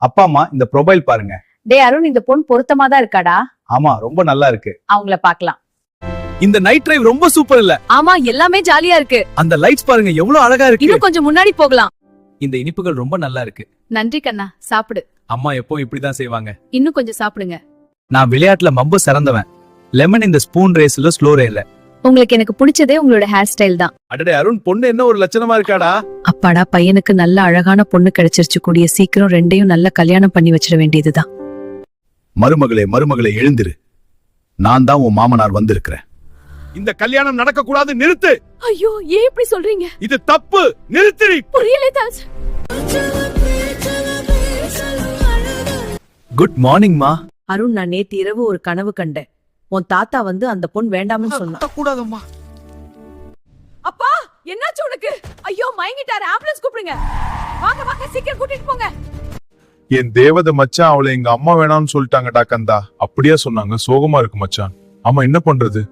அப்பா அம்மா இந்த ப்ரொபைல் பாருங்க. டேய் அருண், இந்த பொண்ணு பொருத்தமா தான் இருக்காடா. ஆமா, ரொம்ப நல்லா இருக்கு. அவங்கள பாக்கலாம். இந்த நைட் டிரைவ் ரொம்ப சூப்பர் இல்ல? ஆமா, எல்லாமே ஜாலியா இருக்கு. அந்த லைட்ஸ் பாருங்க எவ்வளவு அழகா இருக்கு. இன்னும் கொஞ்சம் முன்னாடி போகலாம். இந்த இனிப்புகள் ரொம்ப நல்லா இருக்கு. நன்றி கண்ணா, சாப்பிடு. அம்மா எப்பவும் இப்படிதான் செய்வாங்க. இன்னும் கொஞ்சம் சாப்பிடுங்க. நான் விளையாட்டுல ரொம்ப சிறந்தவன். லெமன் இந்த ஸ்பூன் ரேஸ்ல ஸ்லோ ரேல. உங்களுக்கு எனக்கு பிடிச்சதே உங்களோட ஹேர் ஸ்டைல் தான். அடடே அருண், பொண்ணு என்ன ஒரு லட்சணமா இருக்காடா. அப்பாடா, பையனுக்கு நல்ல அழகான பொண்ணு கிடைச்சிருச்சு. கூடிய சீக்கிரம் ரெண்டையும் நல்ல கல்யாணம் பண்ணி வச்சிட வேண்டியதுதான். மருமகளே மருமகளே எழுந்திரு. நான் தான் உன் மாமனார் வந்திருக்கிறேன். இந்த கல்யாணம் நடக்க கூடாது, நிறுத்து. ஐயோ, ஏன் இப்படி சொல்றீங்க? இது தப்பு, நிறுத்து. புரியல தாஸ். குட் மார்னிங் மா. அருண், நான் நேத்து இரவு ஒரு கனவு கண்டேன். உன் தாத்தா வந்து அந்த பொண் வேண்டாம்னு சொன்னா. கூடாதம்மா. அப்பா, என்னாச்சு உனக்கு? ஐயோ, மயங்கிட்டாரு. ஆம்புலன்ஸ் கூப்பிடுங்க. வாங்க வாங்க, சீக்கிரம் கூட்டிட்டு போங்க. என் தேவத மச்சான் அவளை எங்க அம்மா வேணாம்னு சொல்லிட்டாங்கடா கந்தா. அப்படியா சொன்னாங்க? சோகமா இருக்கு மச்சான். ஆமா, என்ன பண்றது?